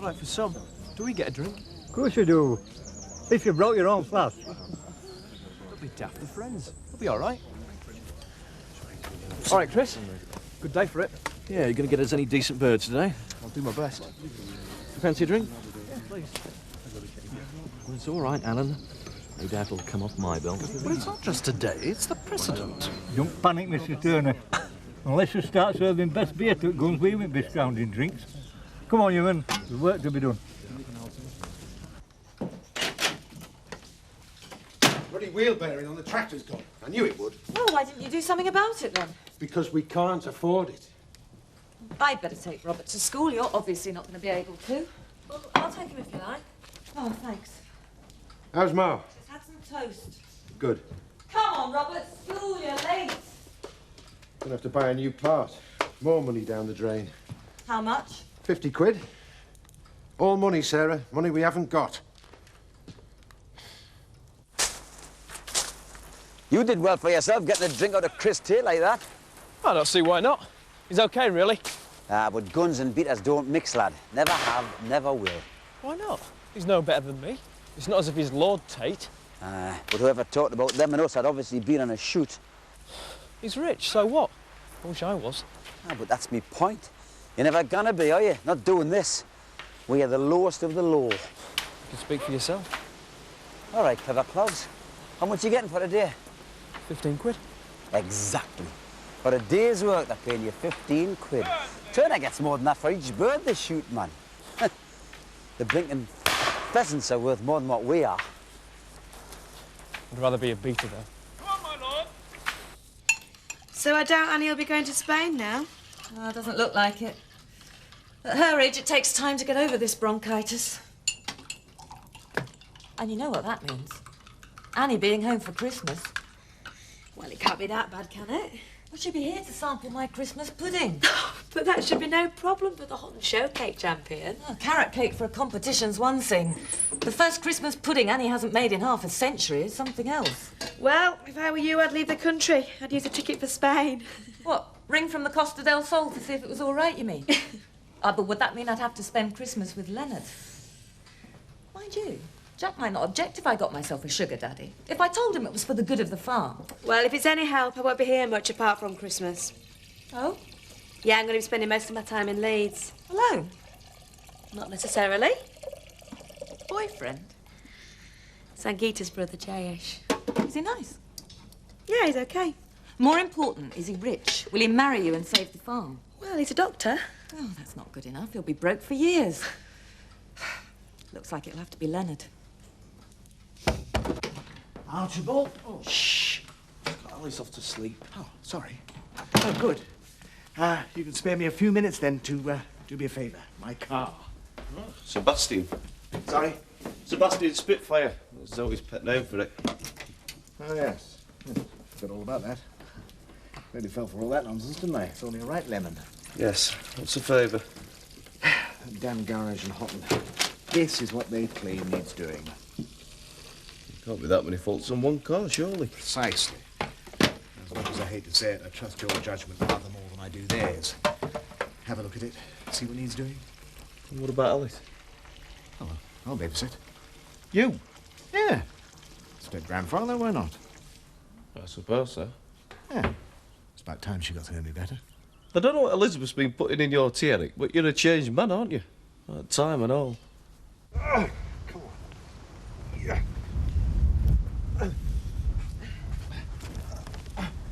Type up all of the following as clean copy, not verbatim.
right for some. Do we get a drink? Of course you do. If you brought your own flask. Don't be daft, we're friends. We'll be all right. All right, Chris. Good day for it. Yeah, you gonna get us any decent birds today? I'll do my best. Fancy a drink? Yeah, please. Well, it's all right, Alan. No doubt it'll come off my bill. Well, it's not just today, it's the precedent. Don't panic, Mr. Turner. Unless you start serving best beer to guns, we won't be scrounging drinks. Come on, you men. There's work to be done. Bloody wheel bearing on the tractor's gone. I knew it would. Well, why didn't you do something about it then? Because we can't afford it. I'd better take Robert to school. You're obviously not going to be able to. Well, I'll take him if you like. Oh, thanks. How's Ma? Just had some toast. Good. Come on, Robert. School, you're late. Gonna have to buy a new part. More money down the drain. How much? 50 quid. All money, Sarah. Money we haven't got. You did well for yourself, getting a drink out of Chris' tail like that. I don't see why not. He's okay, really. But guns and beaters don't mix, lad. Never have, never will. Why not? He's no better than me. It's not as if he's Lord Tate. But whoever talked about them and us had obviously been on a shoot. He's rich, so what? I wish I was. But that's me point. You're never gonna be, are you? Not doing this. We are the lowest of the low. You can speak for yourself. All right, clever clogs. How much you getting for a day? 15 quid. Exactly. For a day's work, they're paying you 15 quid. Turner gets more than that for each bird they shoot, man. The blinking pheasants are worth more than what we are. I'd rather be a beater, though. Come on, my lord. So I doubt Annie will be going to Spain now? Oh, doesn't look like it. At her age, it takes time to get over this bronchitis. And you know what that means. Annie being home for Christmas. Well, it can't be that bad, can it? Well, she'll be here to sample my Christmas pudding. But that should be no problem for the hot and show cake champion. Oh, carrot cake for a competition's one thing. The first Christmas pudding Annie hasn't made in half a century is something else. Well, if I were you, I'd leave the country. I'd use a ticket for Spain. What, ring from the Costa del Sol to see if it was all right, you mean? But would that mean I'd have to spend Christmas with Leonard? Mind you, Jack might not object if I got myself a sugar daddy. If I told him it was for the good of the farm. Well, if it's any help, I won't be here much apart from Christmas. Oh? Yeah, I'm going to be spending most of my time in Leeds. Alone? Not necessarily. Boyfriend? Sangeeta's brother, Jayesh. Is he nice? Yeah, he's okay. More important, is he rich? Will he marry you and save the farm? Well, he's a doctor. Oh, that's not good enough. He'll be broke for years. Looks like it'll have to be Leonard. Archibald? Oh, shh. Ali's off to sleep. Oh, sorry. Oh, good. You can spare me a few minutes then to do me a favour. My car. Oh, Sebastian. Sorry? Sebastian Spitfire. That's Zoe's pet name for it. Oh, yes. Forgot all about that. Really fell for all that nonsense, didn't I? It's only a right lemon. Yes. What's the favour? That damn garage in Houghton. This is what they claim needs doing. Can't be that many faults on one car, surely. Precisely. As much as I hate to say it, I trust your judgment rather more than I do theirs. Have a look at it, see what needs doing. And what about Alice? Oh, well, I'll babysit. You? Yeah. Step-grandfather, why not? I suppose so. Yeah. It's about time she got to know me better. I don't know what Elizabeth's been putting in your tea, Eric, but you're a changed man, aren't you? At time and all. Oh, come on. Yeah.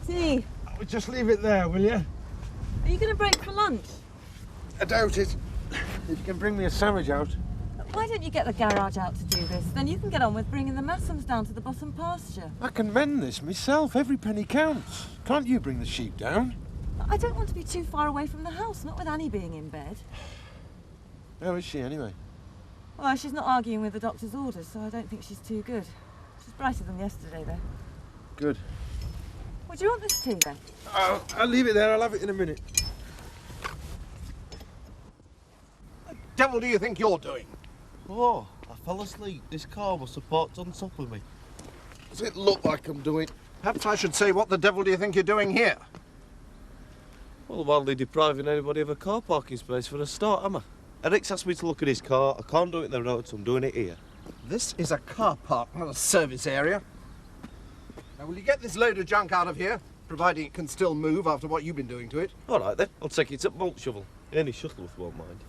See, Oh, just leave it there, will you? are you going to break for lunch? I doubt it. If you can bring me a sandwich out. Why don't you get the garage out to do this? Then you can get on with bringing the Massams down to the bottom pasture. I can mend this myself. Every penny counts. Can't you bring the sheep down? I don't want to be too far away from the house, not with Annie being in bed. How is she, anyway? Well, she's not arguing with the doctor's orders, so I don't think she's too good. She's brighter than yesterday, though. Good. Would you want this tea, then? I'll leave it there. I'll have it in a minute. What the devil do you think you're doing? Oh, I fell asleep. This car must have parked on top of me. Does it look like I'm doing? Perhaps I should say, what the devil do you think you're doing here? Well, I'm hardly depriving anybody of a car parking space for a start, am I? Eric's asked me to look at his car. I can't do it in the road, so I'm doing it here. This is a car park, not a service area. Now, will you get this load of junk out of here, providing it can still move after what you've been doing to it? All right, then. I'll take it up Malt Shovel. Any Shuttleworth won't mind.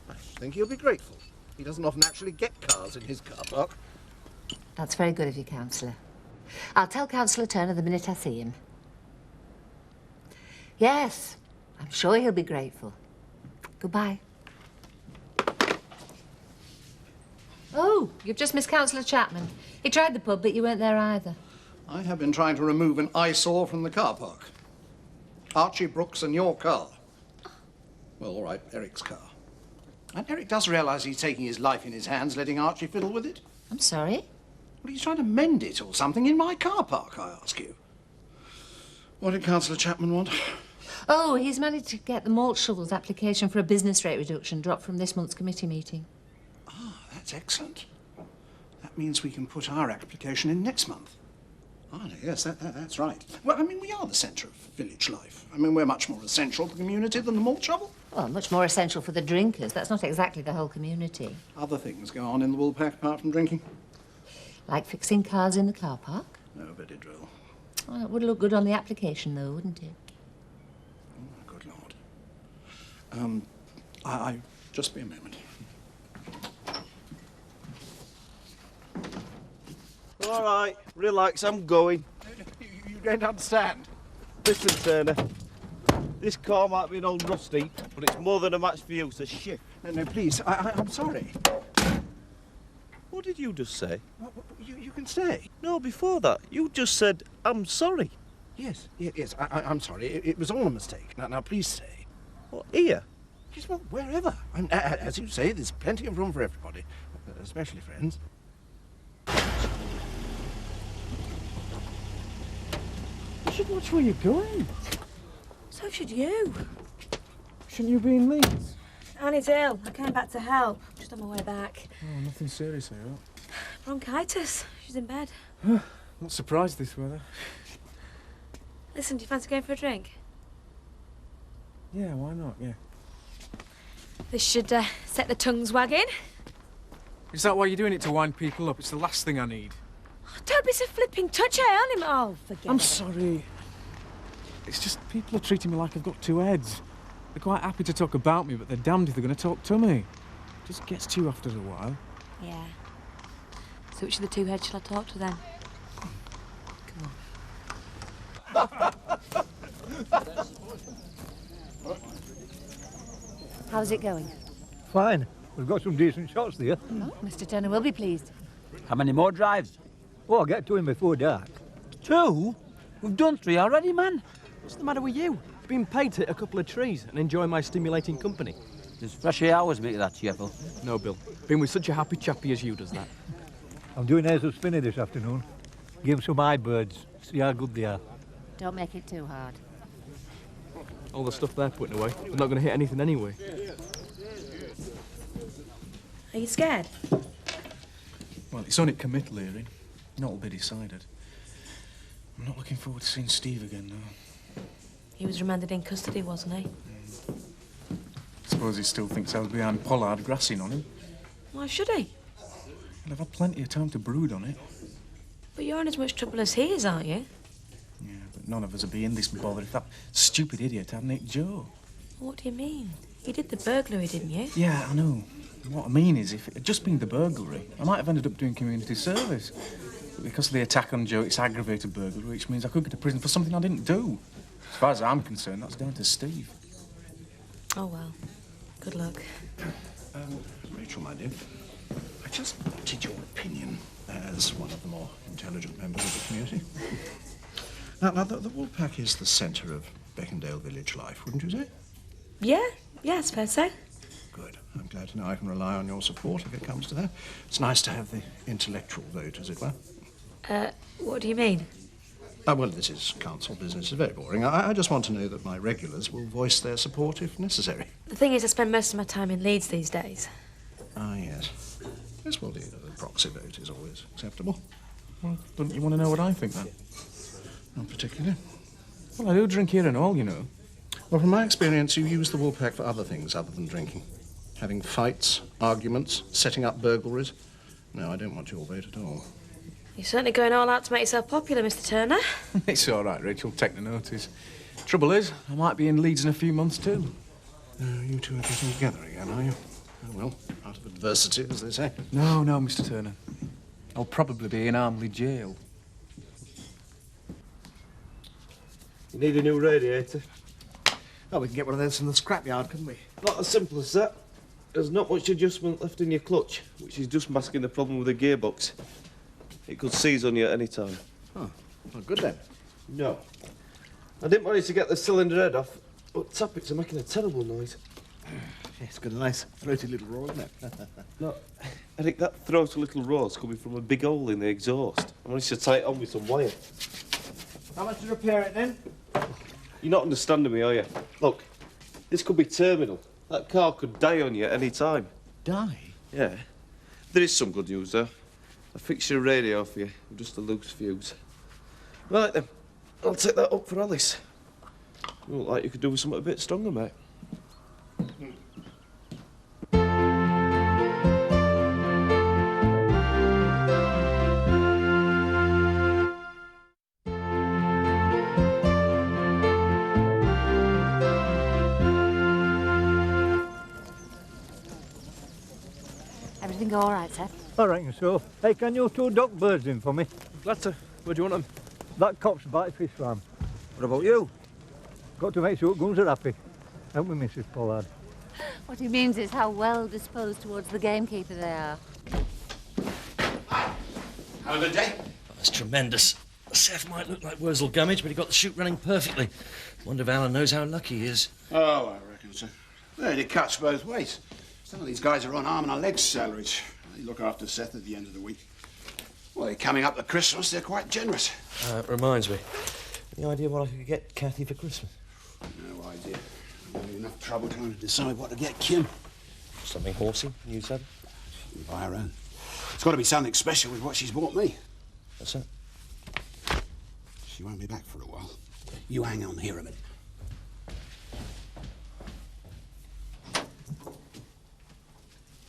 I think he'll be grateful. He doesn't often actually get cars in his car park. That's very good of you, Councillor. I'll tell Councillor Turner the minute I see him. Yes, I'm sure he'll be grateful. Goodbye. Oh, you've just missed Councillor Chapman. He tried the pub, but you weren't there either. I have been trying to remove an eyesore from the car park. Archie Brooks and your car. Well, all right, Eric's car. And Eric does realise he's taking his life in his hands, letting Archie fiddle with it. I'm sorry? Well, he's trying to mend it or something in my car park, I ask you. What did Councillor Chapman want? Oh, he's managed to get the Malt Shovel's application for a business rate reduction dropped from this month's committee meeting. Ah, that's excellent. That means we can put our application in next month. Ah, yes, that's right. Well, I mean, we are the centre of village life. I mean, we're much more essential to the community than the Malt Shovel. Well, much more essential for the drinkers. That's not exactly the whole community. Other things go on in the Woolpack apart from drinking. Like fixing cars in the car park? Nobody drill. Oh, it would look good on the application, though, wouldn't it? Oh, good Lord. I just be a moment. All right, relax, I'm going. You don't understand. Listen, Turner. This car might be an old rusty, but it's more than a match for you, so shift. No, please, I'm sorry. What did you just say? You can stay. No, before that, you just said, I'm sorry. Yes, I'm sorry. It was all a mistake. Now, please stay. What, here? Yes, well, wherever. As you say, there's plenty of room for everybody, especially friends. You should watch where you're going. So should you. Shouldn't you be in Leeds? Annie's ill. I came back to help. Just on my way back. Oh, nothing serious, I hope. Bronchitis. She's in bed. Not surprised this weather. Listen, do you fancy going for a drink? Yeah, why not? Yeah. This should set the tongues wagging. Is that why you're doing it, to wind people up? It's the last thing I need. Oh, don't be so flipping touchy on him. Oh, forget I'm it. sorry. It's just people are treating me like I've got two heads. They're quite happy to talk about me, but they're damned if they're going to talk to me. It just gets to you after a while. Yeah. So which of the two heads shall I talk to then? Come on. How's it going? Fine. We've got some decent shots there. Oh, Mr. Turner will be pleased. How many more drives? Oh, I'll get to him before dark. 2? We've done 3 already, man. What's the matter with you? Been paid to hit a couple of trees and enjoy my stimulating company. Does fresh air always make you that cheerful? No, Bill. Been with such a happy chappie as you does that. I'm doing Hazel Spinney this afternoon. Give 'em some eye birds. See how good they are. Don't make it too hard. All the stuff they're putting away, they're not going to hit anything anyway. Are you scared? Well, it's on it committal hearing. Not will be decided. I'm not looking forward to seeing Steve again, though. He was remanded in custody, wasn't he? Suppose he still thinks I was behind Pollard grassing on him. Why should he? Well, I've had plenty of time to brood on it. But you're in as much trouble as he is, aren't you? Yeah, but none of us would be in this bother if that stupid idiot had Nick Joe. What do you mean? You did the burglary, didn't you? Yeah, I know. What I mean is, if it had just been the burglary, I might have ended up doing community service. But because of the attack on Joe, it's aggravated burglary, which means I could go to prison for something I didn't do. As far as I'm concerned, that's down to Steve. Oh, well. Good luck. Rachel, my dear, I just wanted your opinion as one of the more intelligent members of the community. Now the Woolpack is the centre of Beckendale village life, wouldn't you say? Yeah, it's fair to say. Good. I'm glad to know I can rely on your support if it comes to that. It's nice to have the intellectual vote, as it were. What do you mean? Well, this is council business. It's very boring. I just want to know that my regulars will voice their support if necessary. The thing is, I spend most of my time in Leeds these days. Ah, yes. Yes, well, the proxy vote is always acceptable. Well, don't you want to know what I think, then? Not particularly. Well, I do drink here and all, you know. Well, from my experience, you use the Woolpack for other things other than drinking. Having fights, arguments, setting up burglaries. No, I don't want your vote at all. You're certainly going all out to make yourself popular, Mr. Turner. It's all right, Rachel. Take the notice. Trouble is, I might be in Leeds in a few months too. You two are getting together again, are you? Oh, well, out of adversity, as they say. No, Mr. Turner. I'll probably be in Armley jail. You need a new radiator? Oh, we can get one of those from the scrapyard, couldn't we? Not as simple as that. There's not much adjustment left in your clutch, which is just masking the problem with the gearbox. It could seize on you at any time. Oh, well, good then. No. I didn't manage to get the cylinder head off, but tappets are making a terrible noise. It's got a nice throaty little roar, isn't it? No, I think that throaty little roar's coming from a big hole in the exhaust. I managed to tie it on with some wire. How much to repair it then? You're not understanding me, are you? Look, this could be terminal. That car could die on you at any time. Die? Yeah. There is some good news, though. I fixed your radio for you with just a loose fuse. Right, then. I'll take that up for Alice. You look like you could do with something a bit stronger, mate. Everything go all right, Seth? I reckon so. Hey, can you two duck birds in for me? Glad to. Where do you want them? That cop's bite fish farm. What about you? Got to make sure guns are happy. Help me, Mrs. Pollard. What he means is how well disposed towards the gamekeeper they are. Have a good day. That's tremendous. Seth might look like Wurzel Gummidge, but he got the shoot running perfectly. Wonder if Alan knows how lucky he is. Oh, I reckon so. It cuts both ways. Some of these guys are on arm and a leg salaries. They look after Seth at the end of the week. Well, they're coming up to Christmas. They're quite generous. Reminds me. Any idea what I could get Kathy for Christmas? No idea. I'm having enough trouble trying to decide what to get Kim. Something horsey, you said? She can buy her own. It's got to be something special with what she's bought me. What's that? She won't be back for a while. You hang on here a minute.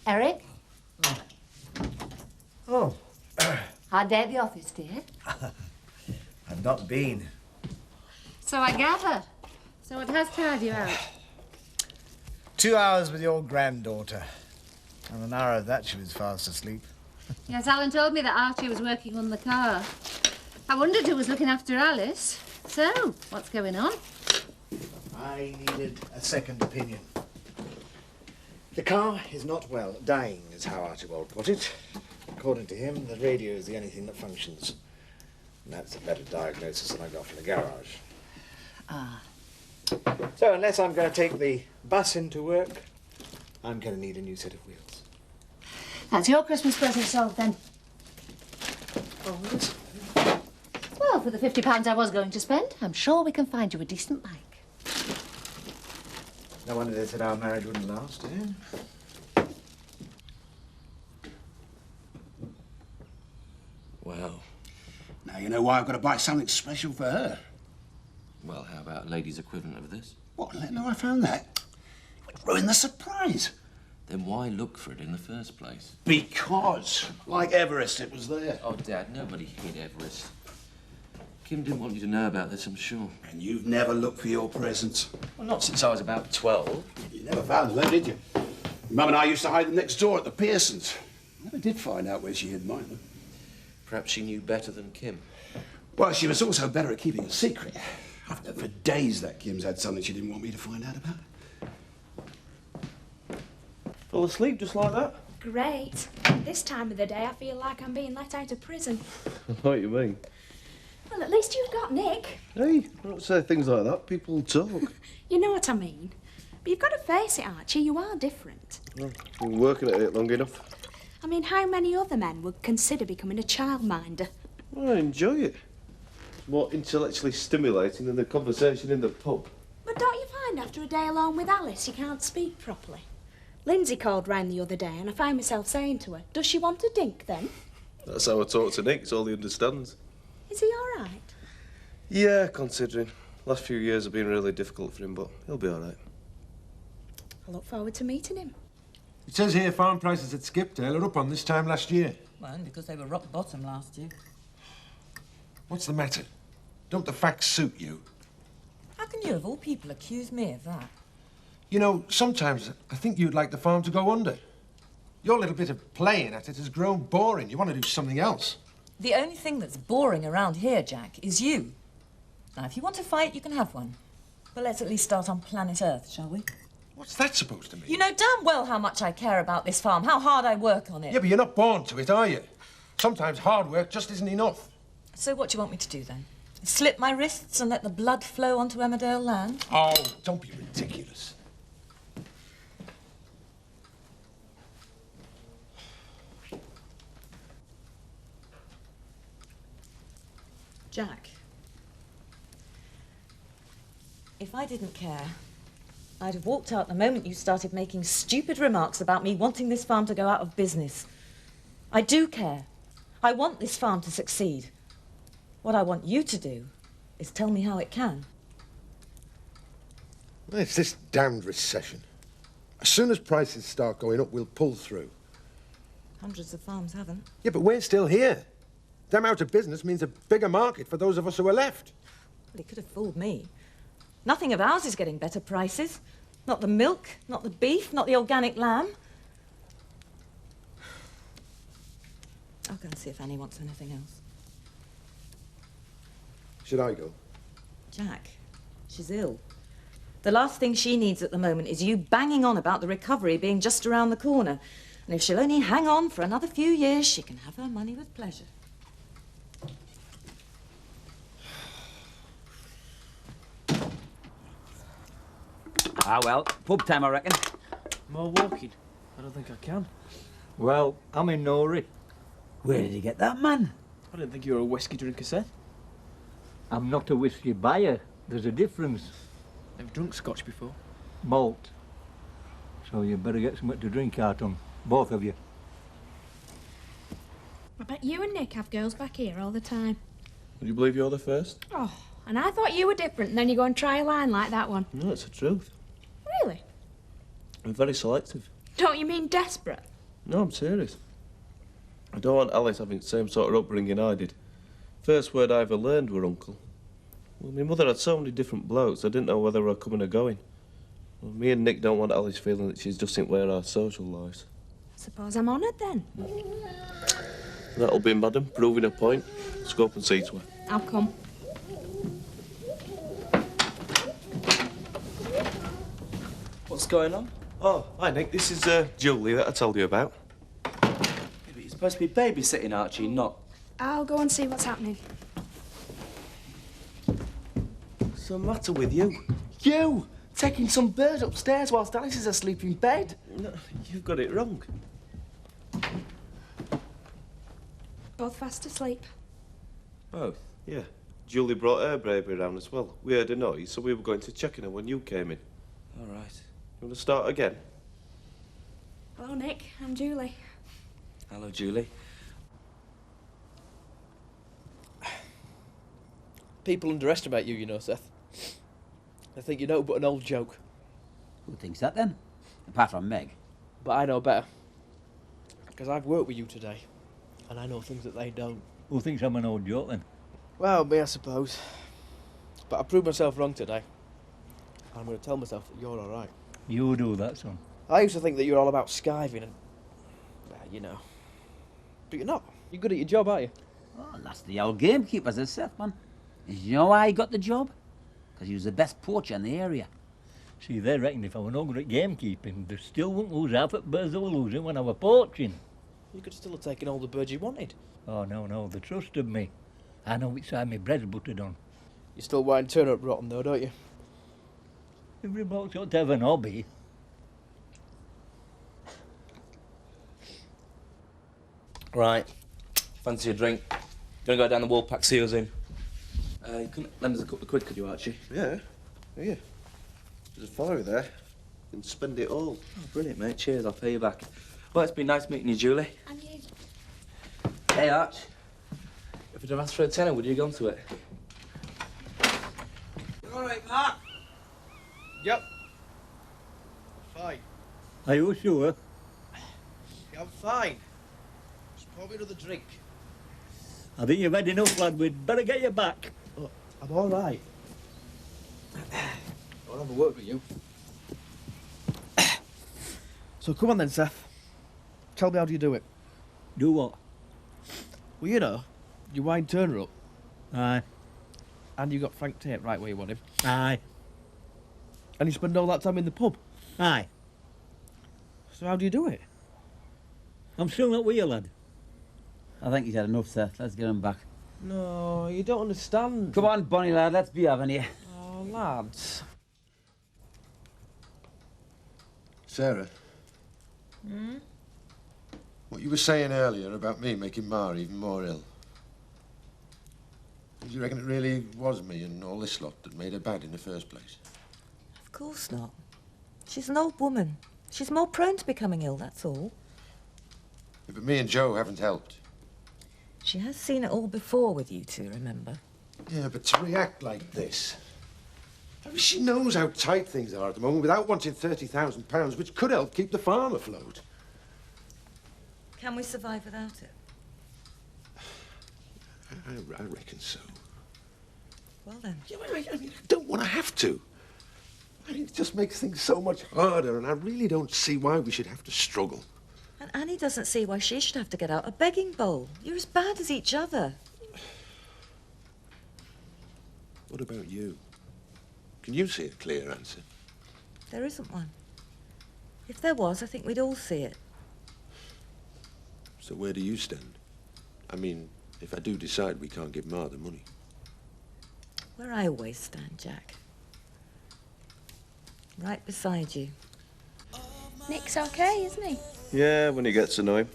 Eric? Oh. Hard day at the office, dear? I've not been. So I gather. So it has tired you out. 2 hours with your granddaughter. And an hour of that she was fast asleep. Yes, Alan told me that Archie was working on the car. I wondered who was looking after Alice. So, what's going on? I needed a second opinion. The car is not well. Dying is how Archibald put it. According to him, the radio is the only thing that functions. And that's a better diagnosis than I got from the garage. Ah. So unless I'm going to take the bus into work, I'm going to need a new set of wheels. That's your Christmas present solved, then. Oh, yes. Well, for the £50 I was going to spend, I'm sure we can find you a decent bike. No wonder they said our marriage wouldn't last, eh? Wow. Now you know why I've got to buy something special for her. Well, how about a lady's equivalent of this? What? Let know I found that. It would ruin the surprise. Then why look for it in the first place? Because, like Everest, it was there. Oh, Dad, nobody hid Everest. Kim didn't want you to know about this, I'm sure. And you've never looked for your presents. Well, not since I was about 12. You never found them, though, did you? Your Mum and I used to hide them next door at the Pearsons. Never did find out where she hid mine, though. Perhaps she knew better than Kim. Well, she was also better at keeping a secret. I've known for days that Kim's had something she didn't want me to find out about. Fall asleep just like that? Great. This time of the day, I feel like I'm being let out of prison. What do you mean? Well, at least you've got Nick. Hey, don't say things like that. People talk. You know what I mean. But you've got to face it, Archie. You are different. Well, been working at it long enough. I mean, how many other men would consider becoming a childminder? Well, I enjoy it. It's more intellectually stimulating than the conversation in the pub. But don't you find after a day alone with Alice, you can't speak properly? Lindsay called round the other day and I found myself saying to her, does she want a dink then? That's how I talk to Nick. It's all he understands. Is he all right? Yeah, considering. Last few years have been really difficult for him, but he'll be all right. I look forward to meeting him. It says here farm prices at Skipdale are up on this time last year. Well, only because they were rock bottom last year. What's the matter? Don't the facts suit you? How can you, of all people, accuse me of that? You know, sometimes I think you'd like the farm to go under. Your little bit of playing at it has grown boring. You want to do something else. The only thing that's boring around here, Jack, is you. Now, if you want to fight, you can have one. But let's at least start on planet Earth, shall we? What's that supposed to mean? You know damn well how much I care about this farm, how hard I work on it. Yeah, but you're not born to it, are you? Sometimes hard work just isn't enough. So what do you want me to do, then? Slip my wrists and let the blood flow onto Emmerdale land? Oh, don't be ridiculous. Jack, if I didn't care, I'd have walked out the moment you started making stupid remarks about me wanting this farm to go out of business. I do care. I want this farm to succeed. What I want you to do is tell me how it can. Well, it's this damned recession. As soon as prices start going up, we'll pull through. Hundreds of farms haven't. Yeah, but we're still here. Them out of business means a bigger market for those of us who are left. Well, he could have fooled me. Nothing of ours is getting better prices. Not the milk, not the beef, not the organic lamb. I'll go and see if Annie wants anything else. Should I go? Jack, she's ill. The last thing she needs at the moment is you banging on about the recovery being just around the corner. And if she'll only hang on for another few years, she can have her money with pleasure. Ah, well, pub time, I reckon. More walking? I don't think I can. Well, I'm in no hurry. Where did you get that, man? I didn't think you were a whiskey drinker, Seth. I'm not a whiskey buyer. There's a difference. I've drunk scotch before. Malt. So you better get something to drink out on, both of you. I bet you and Nick have girls back here all the time. Would you believe you're the first? Oh, and I thought you were different, and then you go and try a line like that one. No, it's the truth. Really? I'm very selective. Don't you mean desperate? No, I'm serious. I don't want Alice having the same sort of upbringing I did. First word I ever learned were uncle. Well, my mother had so many different blokes, I didn't know whether I were coming or going. Well, me and Nick don't want Alice feeling that she's just in where our social lives. Suppose I'm honoured then. That'll be, madam, proving a point. Let's go up and see to her. I'll come. What's going on? Oh, hi, Nick. This is Julie that I told you about. Yeah, but you're supposed to be babysitting Archie, not... I'll go and see what's happening. What's the matter with you? You! Taking some bird upstairs whilst Alice is asleep in bed. No, you've got it wrong. Both fast asleep. Both? Yeah. Julie brought her baby around as well. We heard a noise, so we were going to check on her when you came in. All right. You want to start again? Hello, Nick. I'm Julie. Hello, Julie. People underestimate you, you know, Seth. They think you're no but an old joke. Who thinks that, then? Apart from Meg. But I know better. Because I've worked with you today, and I know things that they don't. Who thinks I'm an old joke, then? Well, me, I suppose. But I proved myself wrong today. I'm going to tell myself that you're all right. You do that, son. I used to think that you were all about skiving and... well, you know. But you're not. You're good at your job, aren't you? Oh, that's the old gamekeeper, says Seth, man. And you know why he got the job? Because he was the best poacher in the area. See, they reckon if I were no good at gamekeeping, they still wouldn't lose half at birds they were losing when I were poaching. You could still have taken all the birds you wanted. Oh, no, they trusted me. I know which side my bread's buttered on. You still wine turnip rotten, though, don't you? Every bloke's got to have an hobby. Right. Fancy a drink? Gonna go down the Woolpack, see us in. You couldn't lend us a couple of quid, could you, Archie? Yeah. Here. There's a fire there. You can spend it all. Oh, brilliant, mate. Cheers, I'll pay you back. Well, it's been nice meeting you, Julie. And you. Hey, Arch. If I'd have asked for a tenner, would you have gone to it? All right, Mark. Yep. Fine. Are you sure? Yeah, I'm fine. Just pour me another drink. I think you've had enough, lad. We'd better get you back. Oh, I'm all right. I'll have a word with you. So come on then, Seth. Tell me, how do you do it? Do what? Well, you know, you wind Turner up. Aye. And you got Frank Tate right where you want him. Aye. And you spend all that time in the pub. Aye. So how do you do it? I'm still not with you, lad. I think he's had enough, Seth. Let's get him back. No, you don't understand. Come on, Bonnie lad, let's be having you. Oh, lads. Sarah, Hmm? what you were saying earlier about me making Ma even more ill. Do you reckon it really was me and all this lot that made her bad in the first place? Of course not. She's an old woman. She's more prone to becoming ill, that's all. Yeah, but me and Joe haven't helped. She has seen it all before with you two, remember? Yeah, but to react like this... I mean, she knows how tight things are at the moment without wanting £30,000, which could help keep the farm afloat. Can we survive without it? I reckon so. Well then. Yeah, I mean, I don't want to have to. I mean, it just makes things so much harder, and I really don't see why we should have to struggle. And Annie doesn't see why she should have to get out a begging bowl. You're as bad as each other. What about you? Can you see a clear answer? There isn't one. If there was, I think we'd all see it. So where do you stand? I mean, if I do decide we can't give Ma the money. Where I always stand, Jack. Right beside you. Nick's okay, isn't he? Yeah, when he gets to know him.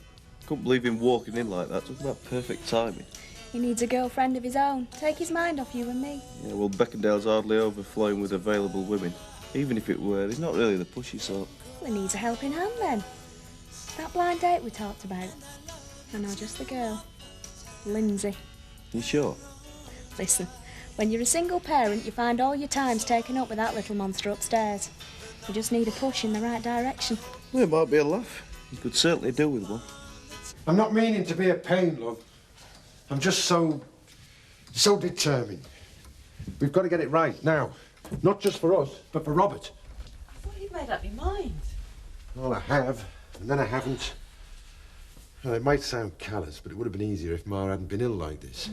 Couldn't believe him walking in like that. Talking about perfect timing. He needs a girlfriend of his own. Take his mind off you and me. Yeah, well, Beckendale's hardly overflowing with available women. Even if it were, he's not really the pushy sort. Well, he needs a helping hand then. That blind date we talked about. I know just the girl. Lindsay. You sure? Listen, when you're a single parent, you find all your time's taken up with that little monster upstairs. You just need a push in the right direction. Well, it might be a laugh. You could certainly do with one. I'm not meaning to be a pain, love. I'm just so determined. We've got to get it right now. Not just for us, but for Robert. I thought you'd made up your mind. Well, I have, and then I haven't. Well, it might sound callous, but it would have been easier if Ma hadn't been ill like this.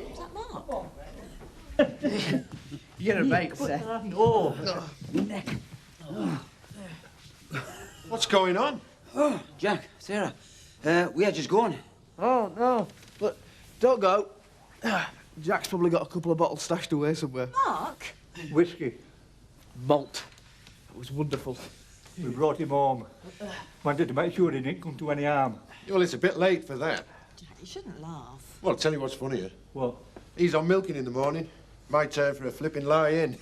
Is that Mark? You're a mate, Seth. No. What's going on? Oh, Jack, Sarah, we are just going. Oh, no. But don't go. Jack's probably got a couple of bottles stashed away somewhere. Mark? Whiskey. Malt. It was wonderful. We brought him home. Wanted to make sure he didn't come to any harm. Well, it's a bit late for that. Jack, you shouldn't laugh. Well, I'll tell you what's funnier. What? He's on milking in the morning. My turn for a flipping lie-in.